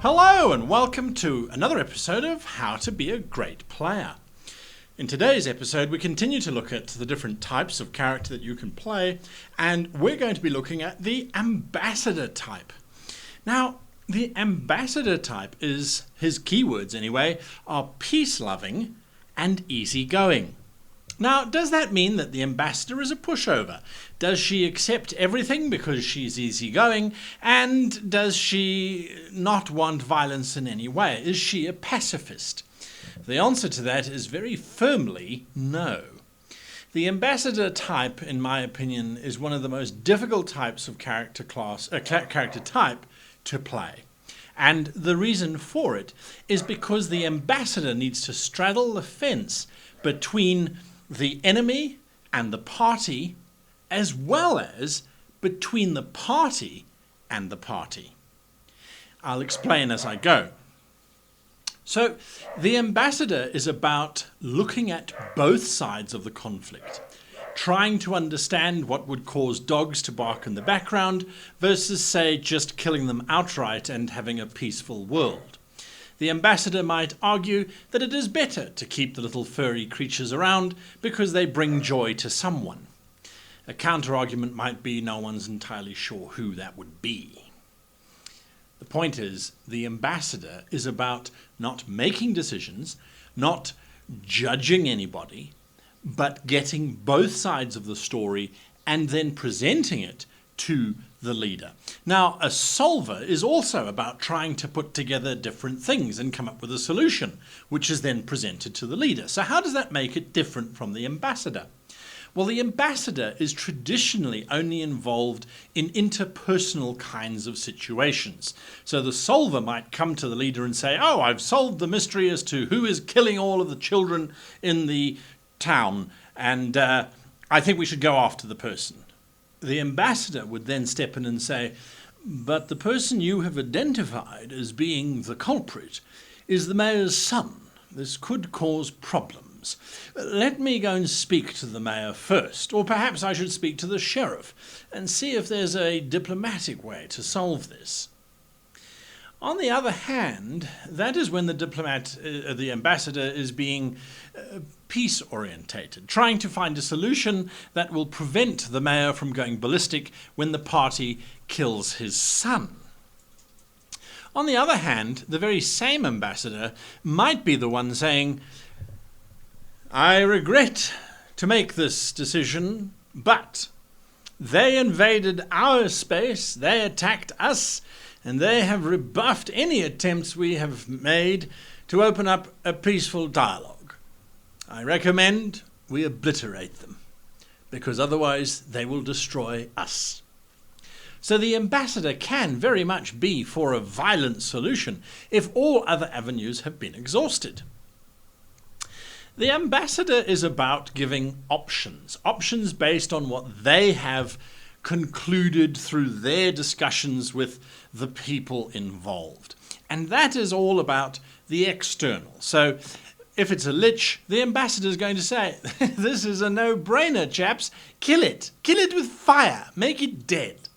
Hello and welcome to another episode of How to Be a Great Player. In today's episode we continue to look at the different types of character that you can play, and we're going to be looking at the ambassador type. Now, the ambassador type is, his keywords anyway, are peace-loving and easygoing. Now, does that mean that the ambassador is a pushover? Does she accept everything because she's easygoing? And does she not want violence in any way? Is she a pacifist? The answer to that is very firmly no. The ambassador type, in my opinion, is one of the most difficult types of character type to play. And the reason for it is because the ambassador needs to straddle the fence between the enemy and the party, as well as between the party and the party. I'll explain as I go. So, the ambassador is about looking at both sides of the conflict, trying to understand what would cause dogs to bark in the background versus, say, just killing them outright and having a peaceful world. The ambassador might argue that it is better to keep the little furry creatures around because they bring joy to someone. A counter-argument might be no one's entirely sure who that would be. The point is, the ambassador is about not making decisions, not judging anybody, but getting both sides of the story and then presenting it to the leader. Now, a solver is also about trying to put together different things and come up with a solution, which is then presented to the leader. So how does that make it different from the ambassador? Well, the ambassador is traditionally only involved in interpersonal kinds of situations. So the solver might come to the leader and say, "Oh, I've solved the mystery as to who is killing all of the children in the town, and I think we should go after the person." The ambassador would then step in and say, "But the person you have identified as being the culprit is the mayor's son. This could cause problems. Let me go and speak to the mayor first, or perhaps I should speak to the sheriff and see if there's a diplomatic way to solve this." On the other hand, that is when the ambassador is being peace-orientated, trying to find a solution that will prevent the mayor from going ballistic when the party kills his son. On the other hand, the very same ambassador might be the one saying, "I regret to make this decision, but they invaded our space, they attacked us, and they have rebuffed any attempts we have made to open up a peaceful dialogue. I recommend we obliterate them, because otherwise they will destroy us." So the ambassador can very much be for a violent solution if all other avenues have been exhausted. The ambassador is about giving options based on what they have concluded through their discussions with the people involved. And that is all about the external. So if it's a lich, the ambassador is going to say, "This is a no-brainer, chaps. Kill it. Kill it with fire. Make it dead."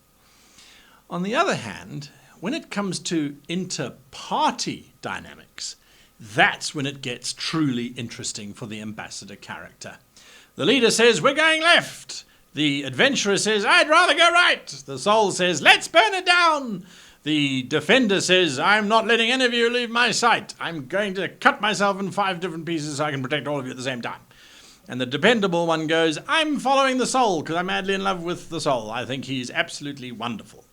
On the other hand, when it comes to inter-party dynamics, that's when it gets truly interesting for the ambassador character. The leader says, "We're going left." The adventurer says, "I'd rather go right." The soul says, "Let's burn it down." The defender says, "I'm not letting any of you leave my sight. I'm going to cut myself in 5 different pieces so I can protect all of you at the same time." And the dependable one goes, "I'm following the soul because I'm madly in love with the soul. I think he's absolutely wonderful."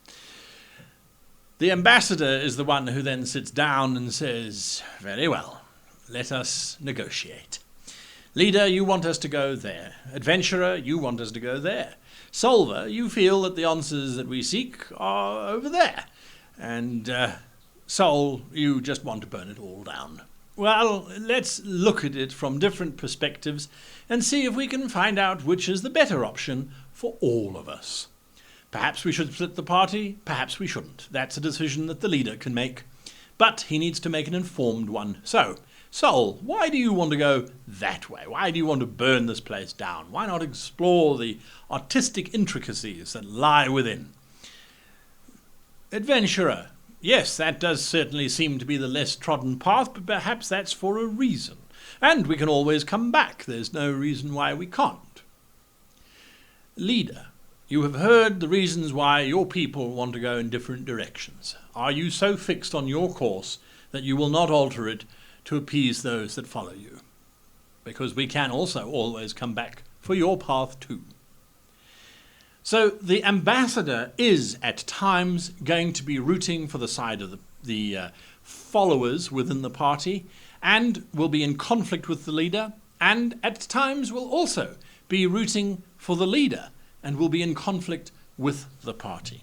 The ambassador is the one who then sits down and says, "Very well, let us negotiate. Leader, you want us to go there. Adventurer, you want us to go there. Solver, you feel that the answers that we seek are over there. And soul, you just want to burn it all down. Well, let's look at it from different perspectives and see if we can find out which is the better option for all of us. Perhaps we should split the party, perhaps we shouldn't. That's a decision that the leader can make. But he needs to make an informed one. So, Soul, why do you want to go that way? Why do you want to burn this place down? Why not explore the artistic intricacies that lie within? Adventurer, Yes, that does certainly seem to be the less trodden path, but perhaps that's for a reason. And we can always come back. There's no reason why we can't. Leader, you have heard the reasons why your people want to go in different directions. Are you so fixed on your course that you will not alter it to appease those that follow you? Because we can also always come back for your path too. So the ambassador is at times going to be rooting for the side of the followers within the party, and will be in conflict with the leader, and at times will also be rooting for the leader and will be in conflict with the party.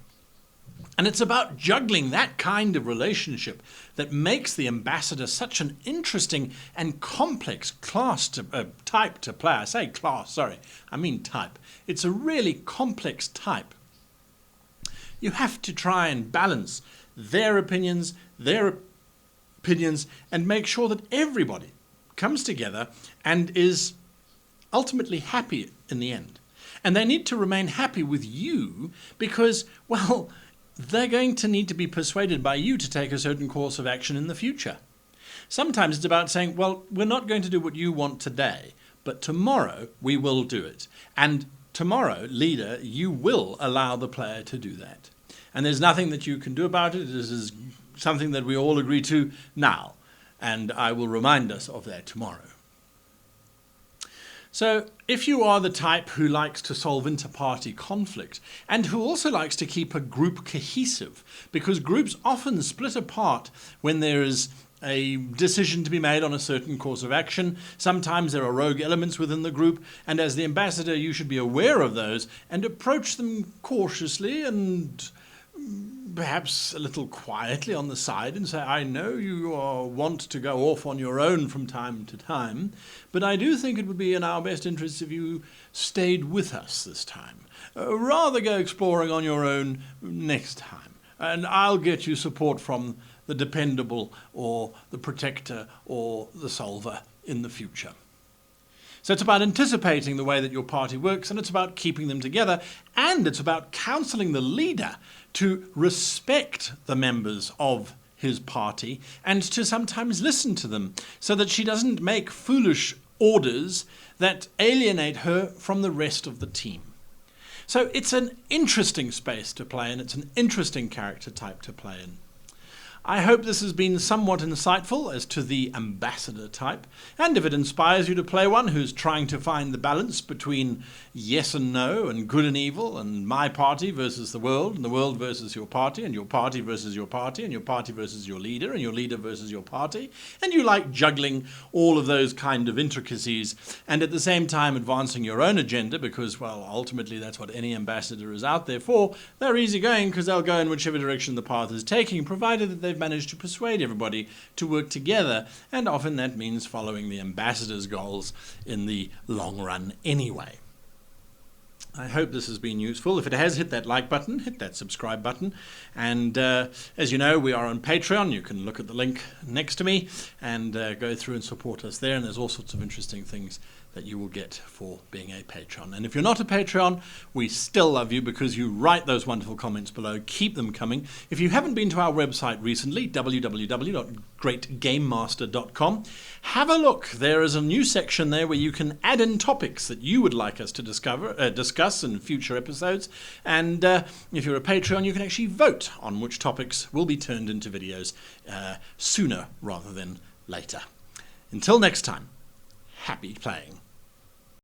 And it's about juggling that kind of relationship that makes the ambassador such an interesting and complex type to play. I say class, sorry, I mean type. It's a really complex type. You have to try and balance their opinions, and make sure that everybody comes together and is ultimately happy in the end. And they need to remain happy with you because, well, they're going to need to be persuaded by you to take a certain course of action in the future. Sometimes it's about saying, well, we're not going to do what you want today, but tomorrow we will do it. And tomorrow, leader, you will allow the player to do that. And there's nothing that you can do about it. This is something that we all agree to now. And I will remind us of that tomorrow. So if you are the type who likes to solve inter-party conflict and who also likes to keep a group cohesive, because groups often split apart when there is a decision to be made on a certain course of action. Sometimes there are rogue elements within the group, and as the ambassador you should be aware of those and approach them cautiously and perhaps a little quietly on the side and say, I know you want to go off on your own from time to time, but I do think it would be in our best interest if you stayed with us this time. Rather go exploring on your own next time, and I'll get you support from the dependable or the protector or the solver in the future. So it's about anticipating the way that your party works, and it's about keeping them together, and it's about counseling the leader to respect the members of his party and to sometimes listen to them so that she doesn't make foolish orders that alienate her from the rest of the team. So it's an interesting space to play in, it's an interesting character type to play in. I hope this has been somewhat insightful as to the ambassador type, and if it inspires you to play one who's trying to find the balance between yes and no, and good and evil, and my party versus the world, and the world versus your party, and your party versus your party, and your party versus your leader, and your leader versus your party, and you like juggling all of those kind of intricacies, and at the same time advancing your own agenda, because, well, ultimately that's what any ambassador is out there for. They're easygoing because they'll go in whichever direction the path is taking, provided that they've managed to persuade everybody to work together, and often that means following the ambassador's goals in the long run anyway. I hope this has been useful. If it has, hit that like button, hit that subscribe button, and as you know, we are on Patreon. You can look at the link next to me and go through and support us there, and there's all sorts of interesting things that you will get for being a Patreon. And if you're not a Patreon, we still love you because you write those wonderful comments below. Keep them coming. If you haven't been to our website recently, www.greatgamemaster.com, have a look. There is a new section there where you can add in topics that you would like us to discuss in future episodes. And if you're a Patreon, you can actually vote on which topics will be turned into videos sooner rather than later. Until next time, happy playing.